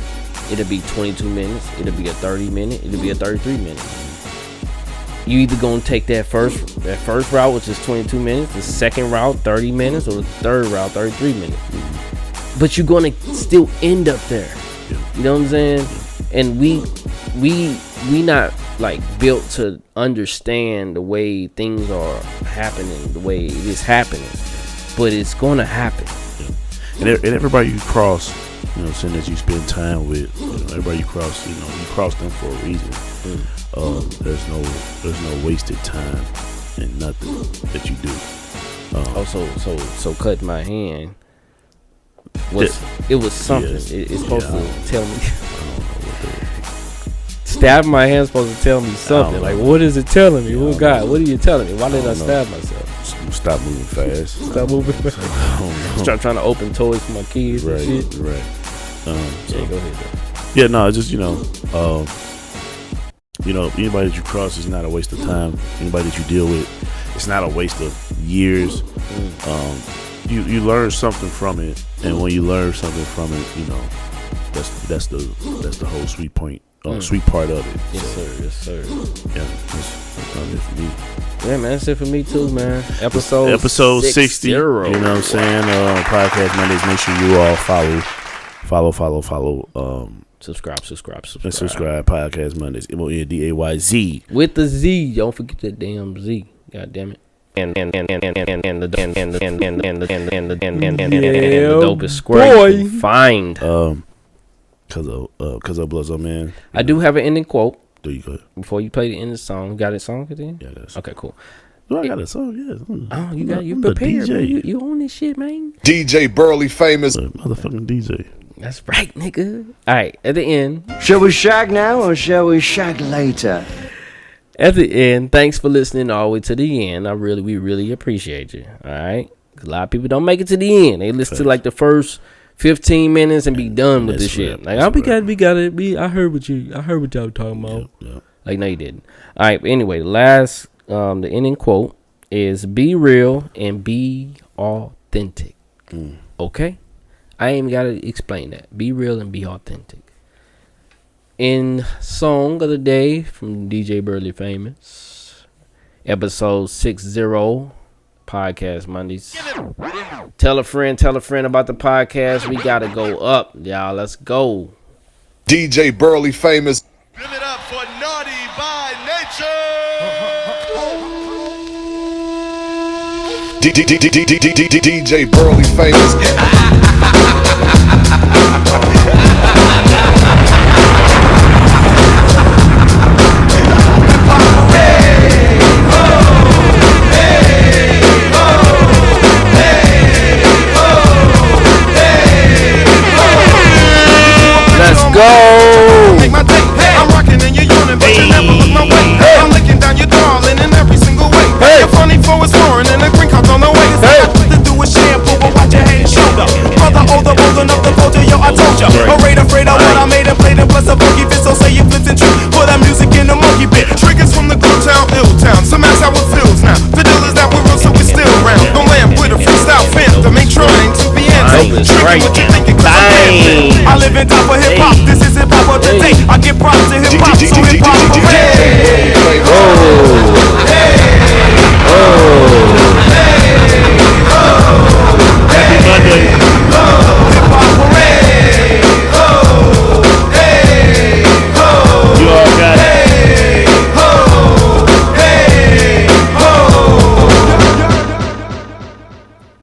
Speaker 3: It'll be 22 minutes. It'll be a 30 minute. It'll be a 33 minute. You either gonna take that first route, which is 22 minutes, the second route 30 minutes, or the third route 33 minutes. But you're gonna still end up there. You know what I'm saying? And we not like built to understand the way things are happening, the way it is happening. But it's gonna happen.
Speaker 2: And everybody you cross, you know, saying that you spend time with, you know, everybody you cross, you know, you cross them for a reason. There's no wasted time and nothing that you do.
Speaker 3: So cut my hand. It was something.
Speaker 2: Yes.
Speaker 3: It's supposed to tell me. Stab my hand supposed to tell me something. Like, what is it telling me? Oh God, what are you telling me? Why did I stab myself?
Speaker 2: Stop moving fast.
Speaker 3: Stop moving fast. Start trying to open toys for my kids.
Speaker 2: Right,
Speaker 3: and shit.
Speaker 2: right.
Speaker 3: Yeah, go ahead. Though.
Speaker 2: Yeah, no, it's just anybody that you cross is not a waste of time. Anybody that you deal with, it's not a waste of years. You learn something from it, and when you learn something from it, you know, that's the whole sweet point, sweet part of it.
Speaker 3: Yes, sir.
Speaker 2: Yeah, that's it for me.
Speaker 3: Yeah, man, that's it for me too, man. Episode
Speaker 2: 60. You know what I'm saying? Podcast Mondays. Make sure you all follow.
Speaker 3: Subscribe.
Speaker 2: And subscribe. Podcast Mondays. MONDAYZ.
Speaker 3: With the Z. Don't forget that damn Z. God damn it. And the dopest square you can find.
Speaker 2: Cause of Bloods, man.
Speaker 3: I do have an ending quote.
Speaker 2: There you go.
Speaker 3: Before you play the ending song, you got a song at the end?
Speaker 2: Yeah, that's
Speaker 3: okay. Cool.
Speaker 2: No, I got a song. Yeah.
Speaker 3: Oh, you prepared? You own this shit, man.
Speaker 10: DJ Burley famous.
Speaker 2: Motherfucking DJ.
Speaker 3: That's right, nigga. All right, at the end.
Speaker 4: Shall we shag now or shall we shag later?
Speaker 3: At the end, thanks for listening all the way to the end. We really appreciate you. All right, a lot of people don't make it to the end. They listen to like the first 15 minutes and be done with this shit. Like, we got it. I heard what y'all were talking about.
Speaker 2: Yep.
Speaker 3: Like, no, you didn't. All right. But anyway, the ending quote is: "Be real and be authentic." Okay, I ain't got to explain that. Be real and be authentic. In song of the day from DJ Burley Famous, episode 60, Podcast Mondays. Tell a friend about the podcast. We gotta go up, y'all. Let's go.
Speaker 10: DJ Burley Famous.
Speaker 11: Give it up for Naughty by Nature.
Speaker 10: DJ Burley Famous.
Speaker 3: Let's go.
Speaker 11: Make my day. I'm rocking in your unit, but you never look my way. I'm licking down your darling in every single way. You're funny for it's foreign and the green card's on the way. Nothing to do with shampoo, but watch your head and shoulder. Brother older, old enough to vulture, yo, I told ya. Afraid of what I made and played and plus a boogie fit, so say you flip